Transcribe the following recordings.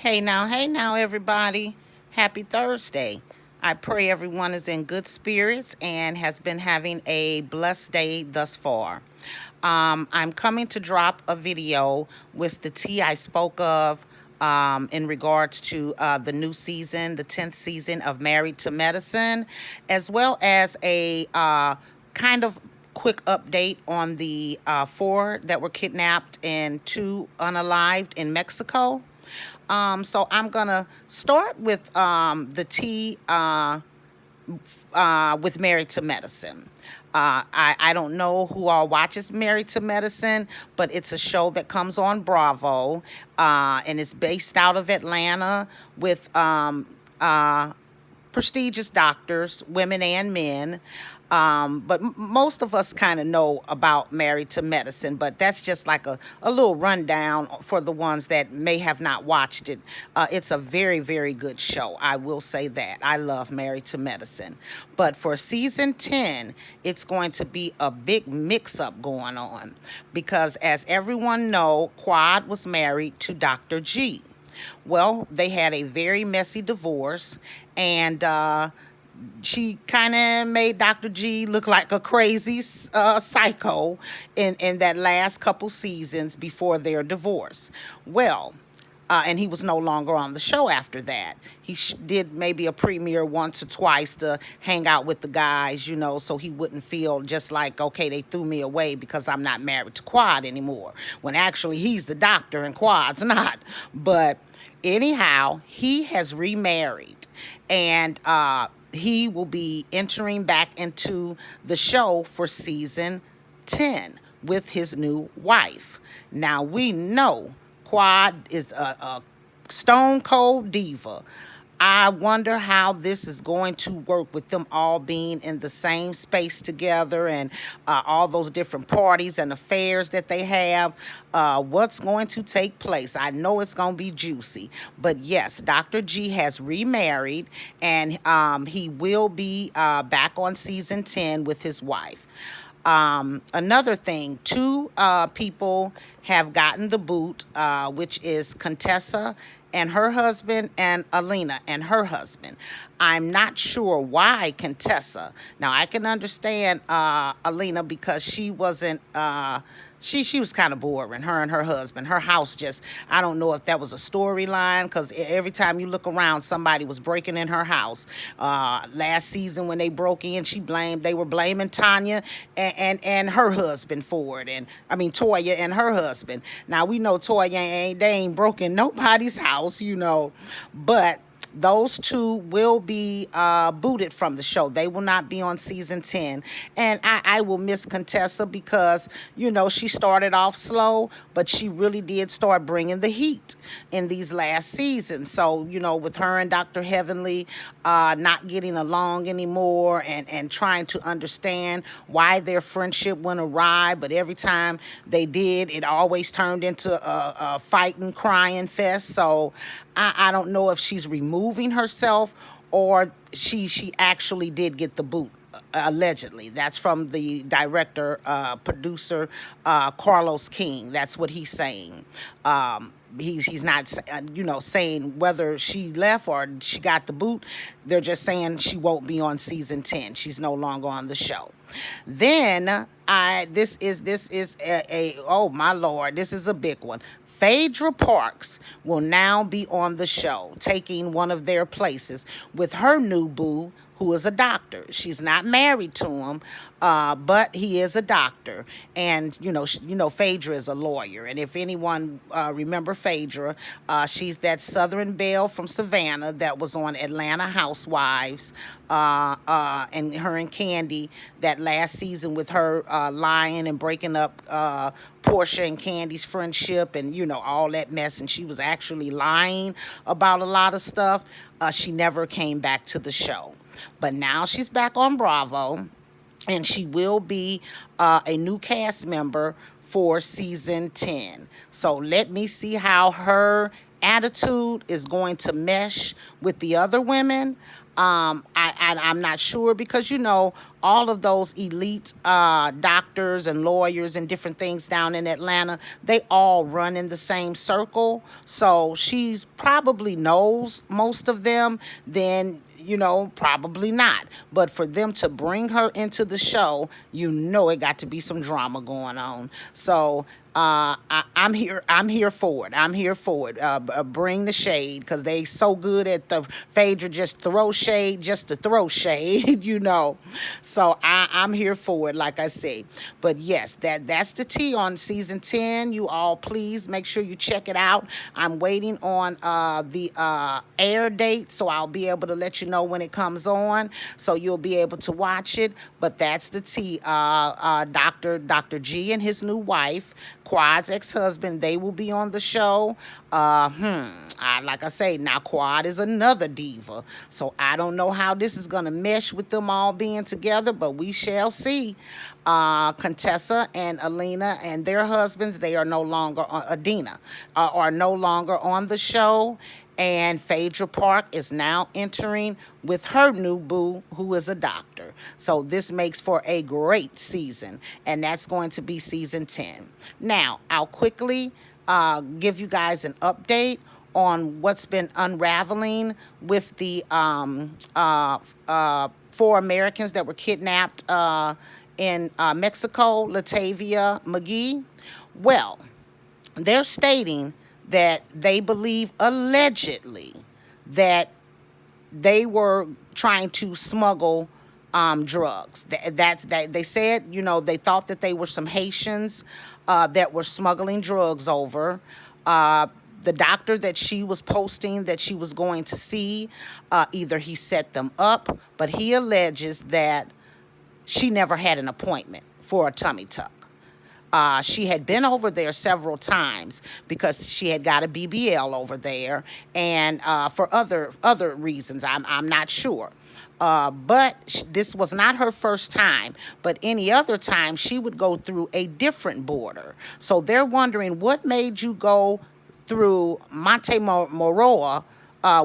Hey now, everybody. Happy Thursday. I pray everyone is in good spirits and has been having a blessed day thus far. I'm coming to drop a video with the tea I spoke of in regards to the new season, the 10th season of Married to Medicine, as well as a kind of quick update on the four that were kidnapped and two unalived in Mexico. So I'm gonna start with the tea with Married to Medicine. I don't know who all watches Married to Medicine, but it's a show that comes on Bravo, and it's based out of Atlanta with prestigious doctors, women and men. But most of us kind of know about Married to Medicine, but that's just like a little rundown for the ones that may have not watched it. It's a very, very good show. I will say that. I love Married to Medicine. But for season 10, it's going to be a big mix up going on because, as everyone know, Quad was married to Dr. G. Well, they had a very messy divorce, and she kind of made Dr. G look like a crazy psycho in that last couple seasons before their divorce. Well, and he was no longer on the show after that. He did maybe a premiere once or twice to hang out with the guys, so he wouldn't feel just like, okay, they threw me away because I'm not married to Quad anymore. When actually he's the doctor and Quad's not. But anyhow, he has remarried, and he will be entering back into the show for season 10 with his new wife. Now, we know Quad is a stone cold diva. I wonder how this is going to work with them all being in the same space together and all those different parties and affairs that they have. What's going to take place? I know it's going to be juicy. But yes, Dr. G has remarried, and he will be back on season 10 with his wife. Another thing, two people have gotten the boot, which is Contessa and her husband, and Alina and her husband. I'm not sure why Contessa. Now, I can understand Alina because she wasn't. She was kind of boring, her and her husband. Her house just, I don't know if that was a storyline, because every time you look around, somebody was breaking in her house. Last season when they broke in, they were blaming Tanya and her husband for it. And I mean, Toya and her husband. Now, we know Toya they ain't broken nobody's house, but those two will be booted from the show. They will not be on season 10. And I will miss Contessa because, she started off slow, but she really did start bringing the heat in these last seasons. So, with her and Dr. Heavenly not getting along anymore and trying to understand why their friendship went awry, but every time they did, it always turned into a fighting, crying fest. So I don't know if she's removing herself or she actually did get the boot. Allegedly, that's from the director, producer, Carlos King. That's what he's saying. He's not, saying whether she left or she got the boot. They're just saying she won't be on season 10. She's no longer on the show. Then this is oh my Lord, this is a big one. Phaedra Parks will now be on the show, taking one of their places with her new boo, who is a doctor. She's not married to him, but he is a doctor. And, Phaedra is a lawyer. And if anyone remember Phaedra, she's that Southern belle from Savannah that was on Atlanta Housewives, and her and Candy that last season with her lying and breaking up Portia and Candy's friendship and, all that mess. And she was actually lying about a lot of stuff. She never came back to the show. But now she's back on Bravo, and she will be a new cast member for season 10. So let me see how her attitude is going to mesh with the other women. I'm not sure because all of those elite doctors and lawyers and different things down in Atlanta, they all run in the same circle. So she's probably knows most of them. Then probably not. But for them to bring her into the show, it got to be some drama going on. So I'm here. I'm here for it. I'm here for it. Bring the shade because they so good at the Phaedra just throw shade just to throw shade, So I'm here for it, like I say. But yes, that's the tea on season 10. You all please make sure you check it out. I'm waiting on the air date, so I'll be able to let you know when it comes on, so you'll be able to watch it. But that's the tea. Dr. G and his new wife, Quad's ex-husband, they will be on the show. Like I say, now Quad is another diva, so I don't know how this is gonna mesh with them all being together, but we shall see. Contessa and Alina and their husbands, they are no longer Adina, are no longer on the show. And Phaedra Park is now entering with her new boo, who is a doctor. So this makes for a great season, and that's going to be season 10. Now, I'll quickly give you guys an update on what's been unraveling with the 4 Americans that were kidnapped in Mexico, Latavia McGee. Well, they're stating that they believe allegedly that they were trying to smuggle drugs. They said, they thought that they were some Haitians that were smuggling drugs over. The doctor that she was posting that she was going to see, either he set them up, but he alleges that she never had an appointment for a tummy tuck. She had been over there several times because she had got a BBL over there, and for other reasons, I'm not sure. But this was not her first time. But any other time, she would go through a different border. So they're wondering what made you go through Monte Moroa,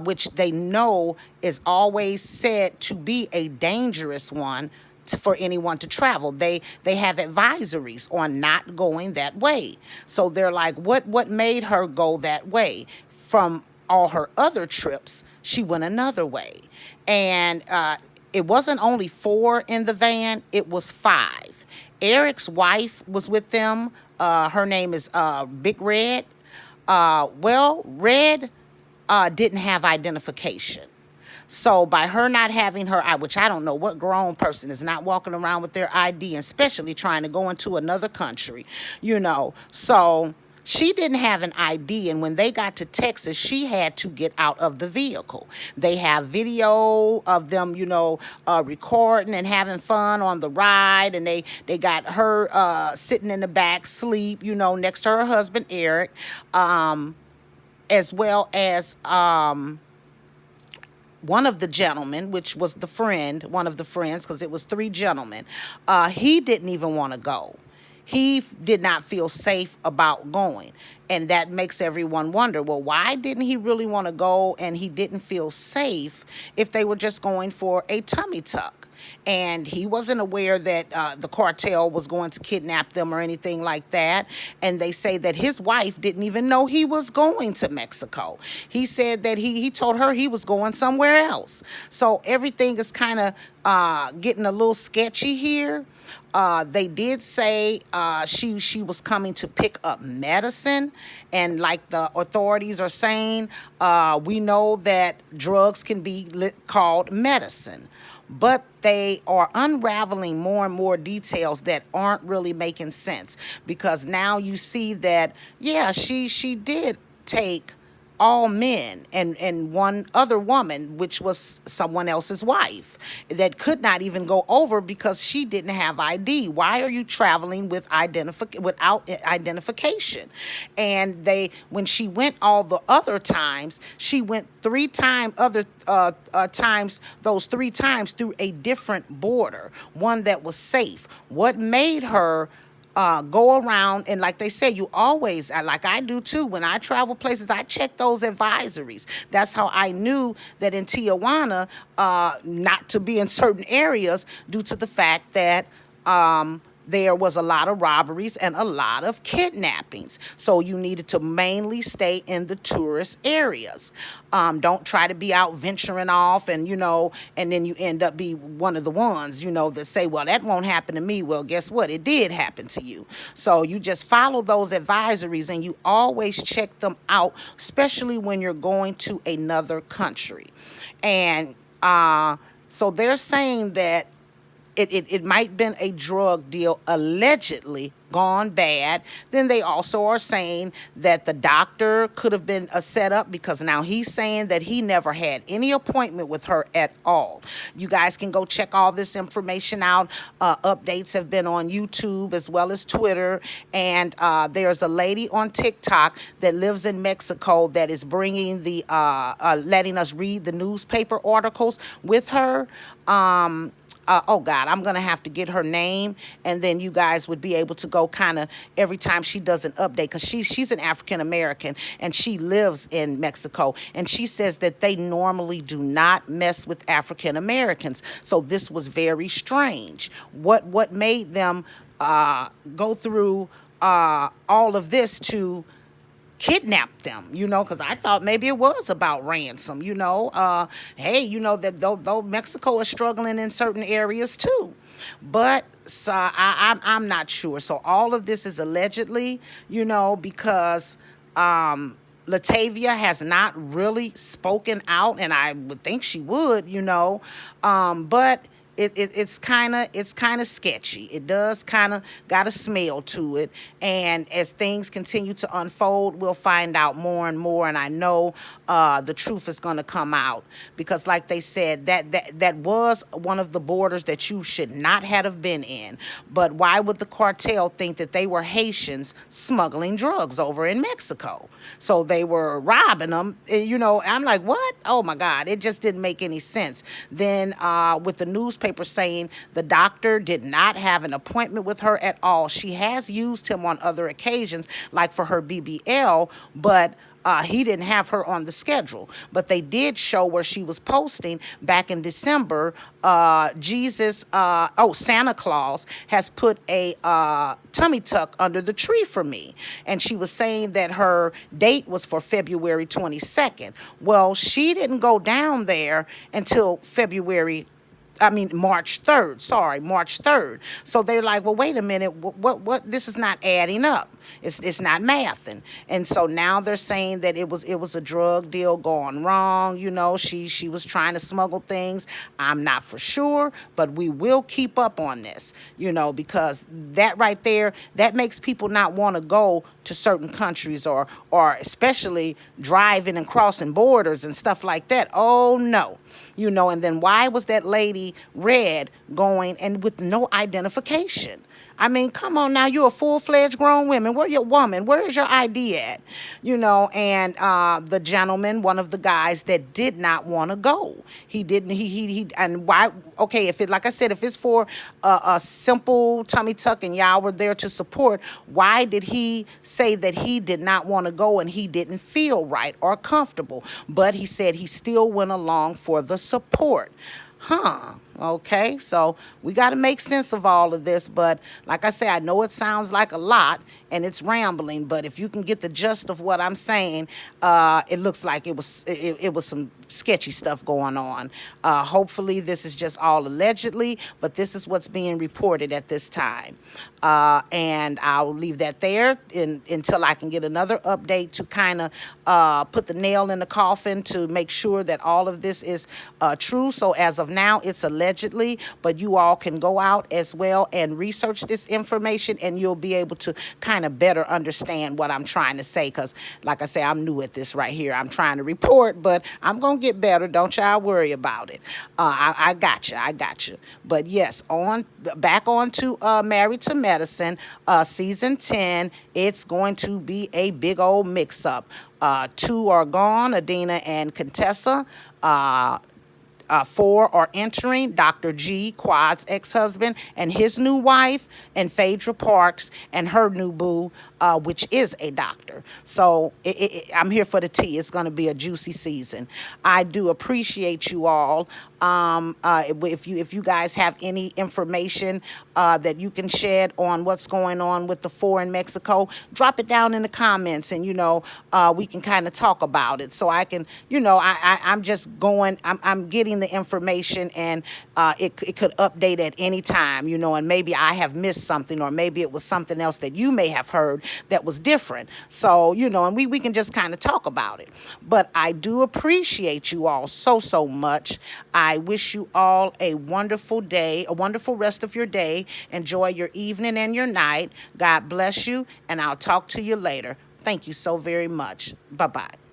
which they know is always said to be a dangerous one for anyone to travel. They have advisories on not going that way. So they're like, what made her go that way? From all her other trips, she went another way. And it wasn't only 4 in the van, it was 5. Eric's wife was with them. Her name is Big Red. Red didn't have identification. So by her not having her, which I don't know what grown person is not walking around with their ID, especially trying to go into another country, So she didn't have an ID, and when they got to Texas, she had to get out of the vehicle. They have video of them, recording and having fun on the ride, and they got her sitting in the back, sleep, next to her husband, Eric, as well as one of the gentlemen, which was one of the friends, because it was 3 gentlemen, he didn't even want to go. He did not feel safe about going. And that makes everyone wonder, well, why didn't he really want to go and he didn't feel safe if they were just going for a tummy tuck? And he wasn't aware that the cartel was going to kidnap them or anything like that. And they say that his wife didn't even know he was going to Mexico. He said that he told her he was going somewhere else. So everything is kind of getting a little sketchy here. They did say she was coming to pick up medicine, and like the authorities are saying, we know that drugs can be called medicine, but they are unraveling more and more details that aren't really making sense, because now you see that, yeah, she did take all men and one other woman, which was someone else's wife, that could not even go over because she didn't have ID. Why are you traveling without identification? And when she went all the other times, she went 3 times, those 3 times through a different border, one that was safe. What made her go around, and like they say, you always, like I do too, when I travel places, I check those advisories. That's how I knew that in Tijuana, not to be in certain areas due to the fact that there was a lot of robberies and a lot of kidnappings. So you needed to mainly stay in the tourist areas. Don't try to be out venturing off and, and then you end up be one of the ones, that say, well, that won't happen to me. Well, guess what? It did happen to you. So you just follow those advisories and you always check them out, especially when you're going to another country. And so they're saying that it might have been a drug deal allegedly gone bad. Then they also are saying that the doctor could have been a setup, because now he's saying that he never had any appointment with her at all. You guys can go check all this information out. Updates have been on YouTube as well as Twitter. And there's a lady on TikTok that lives in Mexico that is bringing letting us read the newspaper articles with her. Oh God, I'm gonna have to get her name, and then you guys would be able to go kind of every time she does an update, because she's an African American and she lives in Mexico, and she says that they normally do not mess with African Americans. So this was very strange. What made them go through all of this to kidnap them, because I thought maybe it was about ransom, hey, that though Mexico is struggling in certain areas too. But so I'm not sure. So all of this is allegedly, because Latavia has not really spoken out, and I would think she would, but it's kind of sketchy. It does kind of got a smell to it, and as things continue to unfold, we'll find out more and more. And I know the truth is going to come out, because, like they said, that was one of the borders that you should not have been in. But why would the cartel think that they were Haitians smuggling drugs over in Mexico? So they were robbing them. I'm like, what? Oh my God! It just didn't make any sense. Then with the newspaper saying the doctor did not have an appointment with her at all. She has used him on other occasions, like for her BBL, but he didn't have her on the schedule. But they did show where she was posting back in December. Santa Claus has put a tummy tuck under the tree for me. And she was saying that her date was for February 22nd. Well, she didn't go down there until March 3rd. Sorry, March 3rd. So they're like, well, wait a minute. What? This is not adding up. It's not mathing. And so now they're saying that it was a drug deal gone wrong. She was trying to smuggle things. I'm not for sure, but we will keep up on this, because that right there, that makes people not want to go to certain countries or especially driving and crossing borders and stuff like that. Oh no. And then why was that lady Red going and with no identification? I mean, come on now, you're a full-fledged grown woman. Where's your woman? Where is your ID at? And the gentleman, one of the guys that did not want to go. He didn't, and why, okay, like I said, if it's for a simple tummy tuck and y'all were there to support, why did he say that he did not want to go and he didn't feel right or comfortable? But he said he still went along for the support. Okay, so we got to make sense of all of this. But like I say, I know it sounds like a lot and it's rambling, but if you can get the gist of what I'm saying, it looks like it was some sketchy stuff going on. Hopefully this is just all allegedly, but this is what's being reported at this time. And I'll leave that there until I can get another update to kind of put the nail in the coffin to make sure that all of this is true. So as of now, it's allegedly, but you all can go out as well and research this information, and you'll be able to kind of better understand what I'm trying to say, because like I say, I'm new at this right here. I'm trying to report, but I'm going to get better. Don't y'all worry about it. I got you. But yes, back on to Married to Medicine, season 10, it's going to be a big old mix-up. Two are gone, Adina and Contessa. 4 are entering: Dr. G, Quad's ex-husband, and his new wife, and Phaedra Parks and her new boo, which is a doctor. So I'm here for the tea. It's going to be a juicy season. I do appreciate you all. If you guys have any information that you can shed on what's going on with the 4 in Mexico, drop it down in the comments, and we can kind of talk about it. So I can, I'm just going. I'm getting the information, and it could update at any time, and maybe I have missed something, or maybe it was something else that you may have heard that was different. So, and we can just kind of talk about it. But I do appreciate you all so much. I wish you all a wonderful day, a wonderful rest of your day. Enjoy your evening and your night. God bless you, and I'll talk to you later. Thank you so very much. Bye-bye.